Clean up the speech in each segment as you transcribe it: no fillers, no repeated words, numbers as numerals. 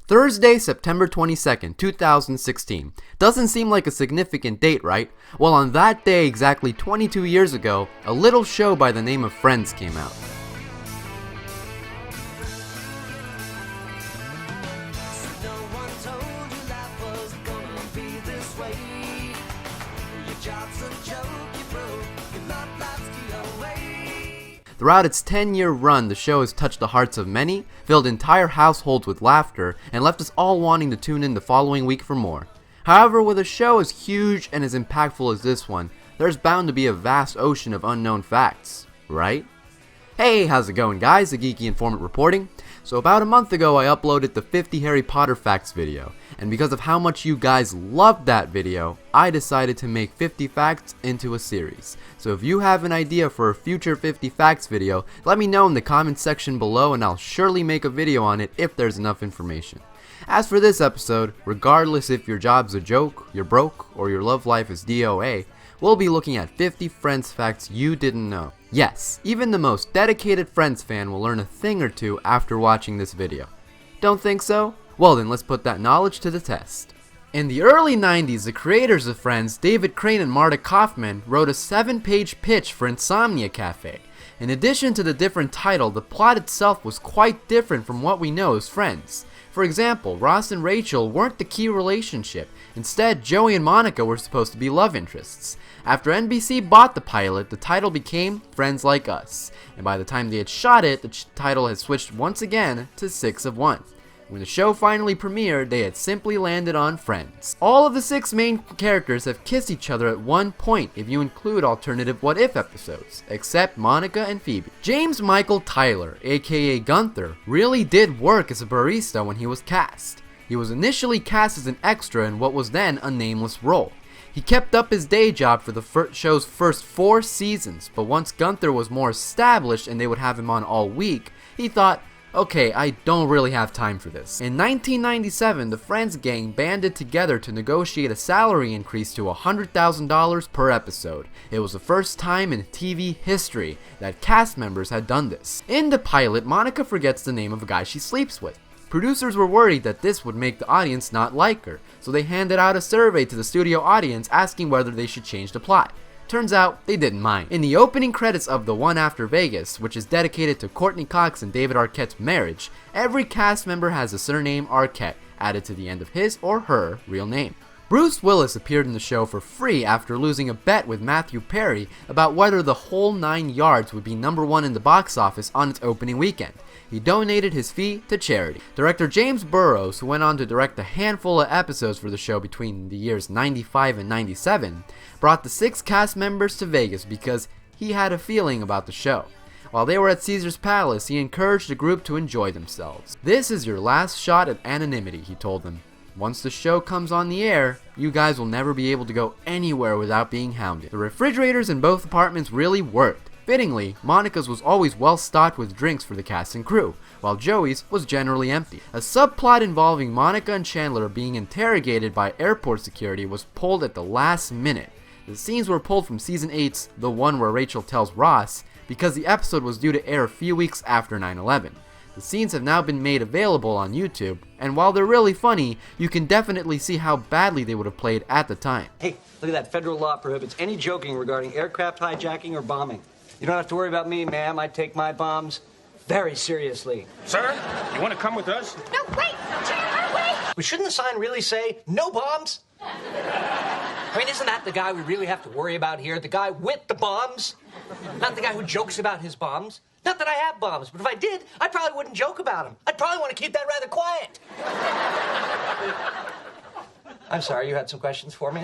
Thursday, September 22nd, 2016. Doesn't seem like a significant date, right? Well, on that day, exactly 22 years ago, a little show by the name of Friends came out. Throughout its 10-year run, the show has touched the hearts of many, filled entire households with laughter, and left us all wanting to tune in the following week for more. However, with a show as huge and as impactful as this one, there's bound to be a vast ocean of unknown facts, right? Hey, how's it going guys? The Geeky Informant reporting. So about a month ago I uploaded the 50 Harry Potter facts video, and because of how much you guys loved that video, I decided to make 50 facts into a series. So if you have an idea for a future 50 facts video, let me know in the comment section below and I'll surely make a video on it if there's enough information. As for this episode, regardless if your job's a joke, you're broke, or your love life is DOA, we'll be looking at 50 Friends facts you didn't know. Yes, even the most dedicated Friends fan will learn a thing or two after watching this video. Don't think so? Well then, let's put that knowledge to the test. In the early 90s, the creators of Friends, David Crane and Marta Kaufman, wrote a 7-page pitch for Insomnia Cafe. In addition to the different title, the plot itself was quite different from what we know as Friends. For example, Ross and Rachel weren't the key relationship. Instead, Joey and Monica were supposed to be love interests. After NBC bought the pilot, the title became Friends Like Us, and by the time they had shot it, the title had switched once again to 6 of 1. When the show finally premiered, they had simply landed on Friends. All of the 6 main characters have kissed each other at one point if you include alternative What If episodes, except Monica and Phoebe. James Michael Tyler, aka Gunther, really did work as a barista when he was cast. He was initially cast as an extra in what was then a nameless role. He kept up his day job for the show's first 4 seasons, but once Gunther was more established and they would have him on all week, he thought, okay, I don't really have time for this. In 1997, the Friends gang banded together to negotiate a salary increase to $100,000 per episode. It was the first time in TV history that cast members had done this. In the pilot, Monica forgets the name of a guy she sleeps with. Producers were worried that this would make the audience not like her, so they handed out a survey to the studio audience asking whether they should change the plot. Turns out, they didn't mind. In the opening credits of The One After Vegas, which is dedicated to Courtney Cox and David Arquette's marriage, every cast member has the surname Arquette added to the end of his or her real name. Bruce Willis appeared in the show for free after losing a bet with Matthew Perry about whether The Whole 9 Yards would be #1 in the box office on its opening weekend. He donated his fee to charity. Director James Burrows, who went on to direct a handful of episodes for the show between the years 95 and 97, brought the 6 cast members to Vegas because he had a feeling about the show. While they were at Caesar's Palace, he encouraged the group to enjoy themselves. "This is your last shot at anonymity," he told them. "Once the show comes on the air, you guys will never be able to go anywhere without being hounded." The refrigerators in both apartments really worked. Fittingly, Monica's was always well stocked with drinks for the cast and crew, while Joey's was generally empty. A subplot involving Monica and Chandler being interrogated by airport security was pulled at the last minute. The scenes were pulled from season 8's The One Where Rachel Tells Ross because the episode was due to air a few weeks after 9/11. The scenes have now been made available on YouTube, and while they're really funny, you can definitely see how badly they would have played at the time. Hey, look at that. Federal law prohibits any joking regarding aircraft hijacking or bombing. You don't have to worry about me, ma'am. I take my bombs very seriously. Sir, you want to come with us? No, wait! Chandler, wait! But shouldn't the sign really say, no bombs? I mean, isn't that the guy we really have to worry about here? The guy with the bombs? Not the guy who jokes about his bombs. Not that I have bombs, but if I did, I probably wouldn't joke about them. I'd probably want to keep that rather quiet. I'm sorry, you had some questions for me?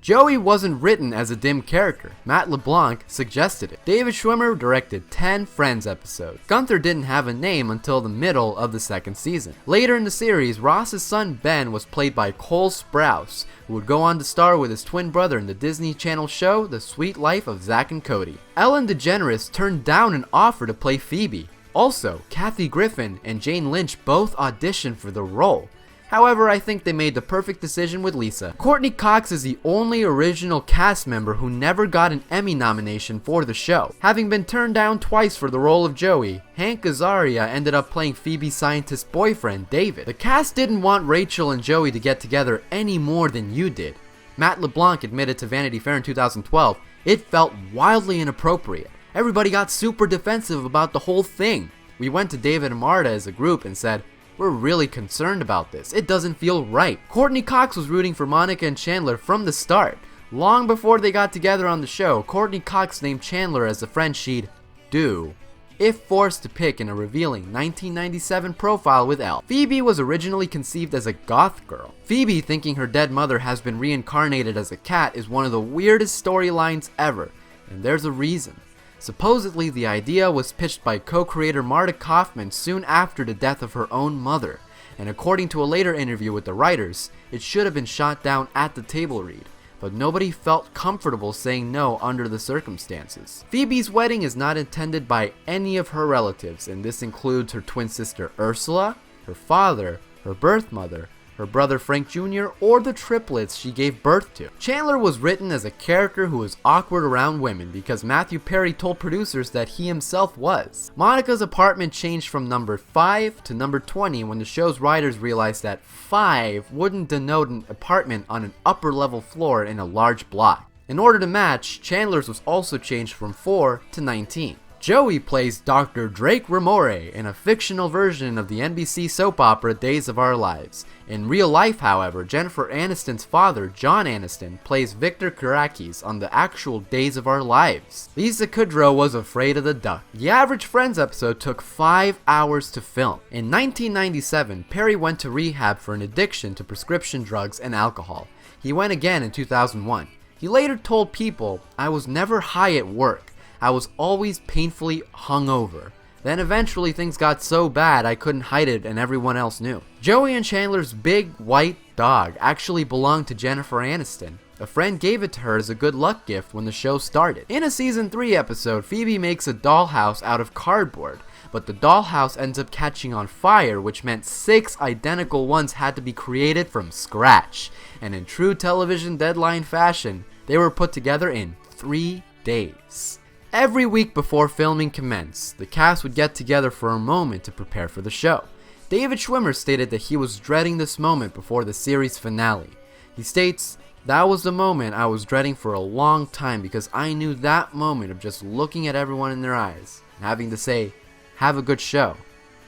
Joey wasn't written as a dim character. Matt LeBlanc suggested it. David Schwimmer directed 10 Friends episodes. Gunther didn't have a name until the middle of the 2nd season. Later in the series, Ross's son Ben was played by Cole Sprouse, who would go on to star with his twin brother in the Disney Channel show The Sweet Life of Zack and Cody. Ellen DeGeneres turned down an offer to play Phoebe. Also, Kathy Griffin and Jane Lynch both auditioned for the role. However, I think they made the perfect decision with Lisa. Courtney Cox is the only original cast member who never got an Emmy nomination for the show. Having been turned down twice for the role of Joey, Hank Azaria ended up playing Phoebe's scientist boyfriend, David. The cast didn't want Rachel and Joey to get together any more than you did. Matt LeBlanc admitted to Vanity Fair in 2012, "It felt wildly inappropriate. Everybody got super defensive about the whole thing. We went to David and Marta as a group and said, we're really concerned about this. It doesn't feel right." Courtney Cox was rooting for Monica and Chandler from the start. Long before they got together on the show, Courtney Cox named Chandler as the friend she'd do if forced to pick in a revealing 1997 profile with Elle. Phoebe was originally conceived as a goth girl. Phoebe thinking her dead mother has been reincarnated as a cat is one of the weirdest storylines ever, and there's a reason. Supposedly, the idea was pitched by co-creator Marta Kaufman soon after the death of her own mother, and according to a later interview with the writers, it should have been shot down at the table read, but nobody felt comfortable saying no under the circumstances. Phoebe's wedding is not attended by any of her relatives, and this includes her twin sister Ursula, her father, her birth mother, her brother Frank Jr., or the triplets she gave birth to. Chandler was written as a character who was awkward around women because Matthew Perry told producers that he himself was. Monica's apartment changed from number 5 to number 20 when the show's writers realized that 5 wouldn't denote an apartment on an upper level floor in a large block. In order to match, Chandler's was also changed from 4 to 19. Joey plays Dr. Drake Ramore in a fictional version of the NBC soap opera Days of Our Lives. In real life, however, Jennifer Aniston's father, John Aniston, plays Victor Kourakis on the actual Days of Our Lives. Lisa Kudrow was afraid of the duck. The average Friends episode took 5 hours to film. In 1997, Perry went to rehab for an addiction to prescription drugs and alcohol. He went again in 2001. He later told People, "I was never high at work. I was always painfully hungover. Then eventually things got so bad I couldn't hide it and everyone else knew." Joey and Chandler's big white dog actually belonged to Jennifer Aniston. A friend gave it to her as a good luck gift when the show started. In a season 3 episode, Phoebe makes a dollhouse out of cardboard, but the dollhouse ends up catching on fire, which meant 6 identical ones had to be created from scratch. And in true television deadline fashion, they were put together in 3 days. Every week before filming commenced, the cast would get together for a moment to prepare for the show. David Schwimmer stated that he was dreading this moment before the series finale. He states, "That was the moment I was dreading for a long time because I knew that moment of just looking at everyone in their eyes and having to say, 'Have a good show,'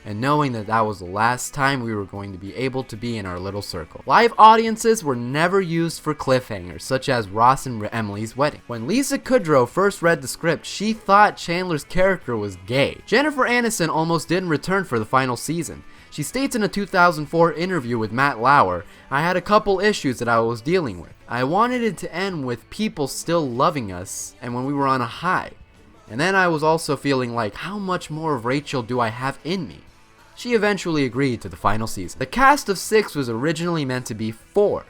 and knowing that that was the last time we were going to be able to be in our little circle." Live audiences were never used for cliffhangers, such as Ross and Emily's wedding. When Lisa Kudrow first read the script, she thought Chandler's character was gay. Jennifer Aniston almost didn't return for the final season. She states in a 2004 interview with Matt Lauer, "I had a couple issues that I was dealing with. I wanted it to end with people still loving us and when we were on a high. And then I was also feeling like, how much more of Rachel do I have in me?" She eventually agreed to the final season. The cast of 6 was originally meant to be 4.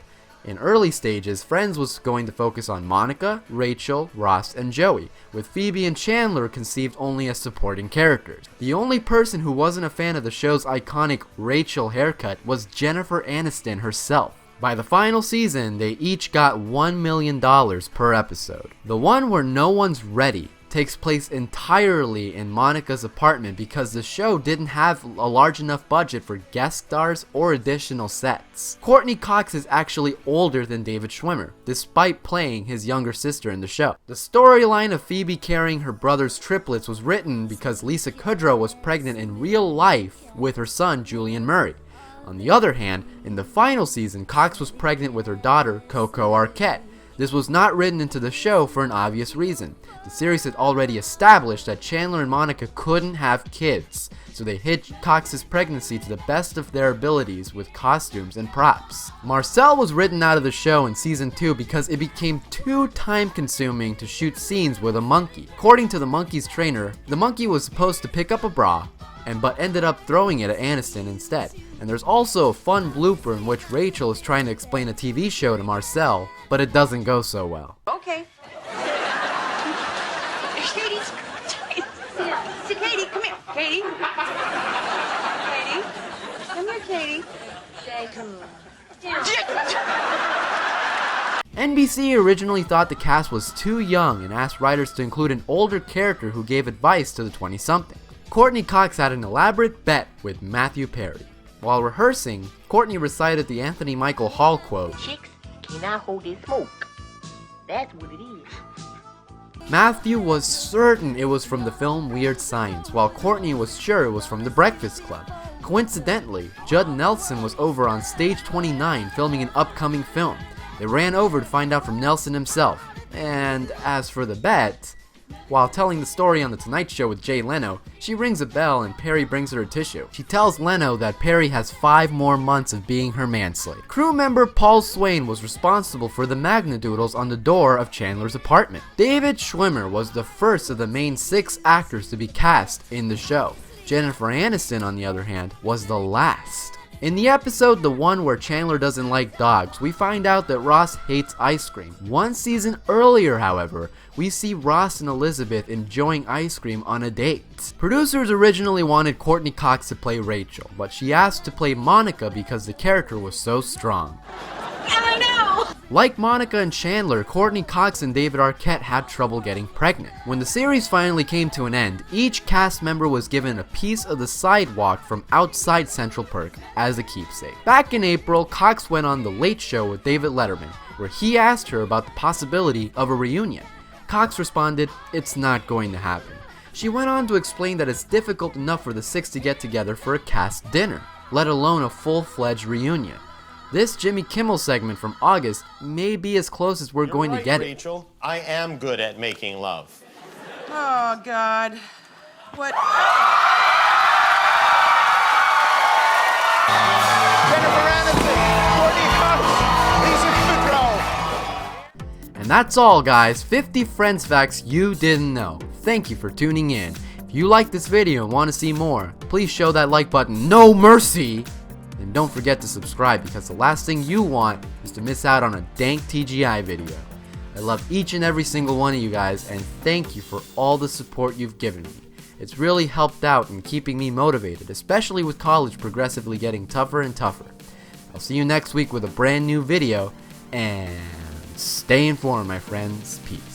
In early stages, Friends was going to focus on Monica, Rachel, Ross, and Joey, with Phoebe and Chandler conceived only as supporting characters. The only person who wasn't a fan of the show's iconic Rachel haircut was Jennifer Aniston herself. By the final season, they each got $1 million per episode. The one where no one's ready takes place entirely in Monica's apartment because the show didn't have a large enough budget for guest stars or additional sets. Courtney Cox is actually older than David Schwimmer, despite playing his younger sister in the show. The storyline of Phoebe carrying her brother's triplets was written because Lisa Kudrow was pregnant in real life with her son Julian Murray. On the other hand, in the final season, Cox was pregnant with her daughter Coco Arquette. This was not written into the show for an obvious reason. The series had already established that Chandler and Monica couldn't have kids, so they hid Cox's pregnancy to the best of their abilities with costumes and props. Marcel was written out of the show in season 2 because it became too time-consuming to shoot scenes with a monkey. According to the monkey's trainer, the monkey was supposed to pick up a bra, but ended up throwing it at Aniston instead. And there's also a fun blooper in which Rachel is trying to explain a TV show to Marcel, but it doesn't go so well. Okay. Katie, Katie, come here. Katie. Katie. Come here, Katie. Say, come on. NBC originally thought the cast was too young and asked writers to include an older character who gave advice to the 20-something. Courtney Cox had an elaborate bet with Matthew Perry. While rehearsing, Courtney recited the Anthony Michael Hall quote, "Chicks cannot hold their smoke. That's what it is." Matthew was certain it was from the film Weird Science, while Courtney was sure it was from The Breakfast Club. Coincidentally, Judd Nelson was over on stage 29 filming an upcoming film. They ran over to find out from Nelson himself. And as for the bet, while telling the story on The Tonight Show with Jay Leno, she rings a bell and Perry brings her a tissue. She tells Leno that Perry has 5 more months of being her manslave. Crew member Paul Swain was responsible for the Magna Doodles on the door of Chandler's apartment. David Schwimmer was the first of the main 6 actors to be cast in the show. Jennifer Aniston, on the other hand, was the last. In the episode, the one where Chandler doesn't like dogs, we find out that Ross hates ice cream. One season earlier, however, we see Ross and Elizabeth enjoying ice cream on a date. Producers originally wanted Courtney Cox to play Rachel, but she asked to play Monica because the character was so strong. I know! Like Monica and Chandler, Courtney Cox and David Arquette had trouble getting pregnant. When the series finally came to an end, each cast member was given a piece of the sidewalk from outside Central Park as a keepsake. Back in April, Cox went on The Late Show with David Letterman, where he asked her about the possibility of a reunion. Cox responded, "It's not going to happen." She went on to explain that it's difficult enough for the 6 to get together for a cast dinner, let alone a full-fledged reunion. This Jimmy Kimmel segment from August may be as close as we're going to get it. Rachel, I am good at making love. Oh, God. What? Jennifer Aniston, Courtney Cox, Lisa Kudrow. And that's all, guys. 50 Friends facts you didn't know. Thank you for tuning in. If you like this video and want to see more, please show that like button no mercy. And don't forget to subscribe, because the last thing you want is to miss out on a dank TGI video. I love each and every single one of you guys, and thank you for all the support you've given me. It's really helped out in keeping me motivated, especially with college progressively getting tougher and tougher. I'll see you next week with a brand new video, and stay informed, my friends. Peace.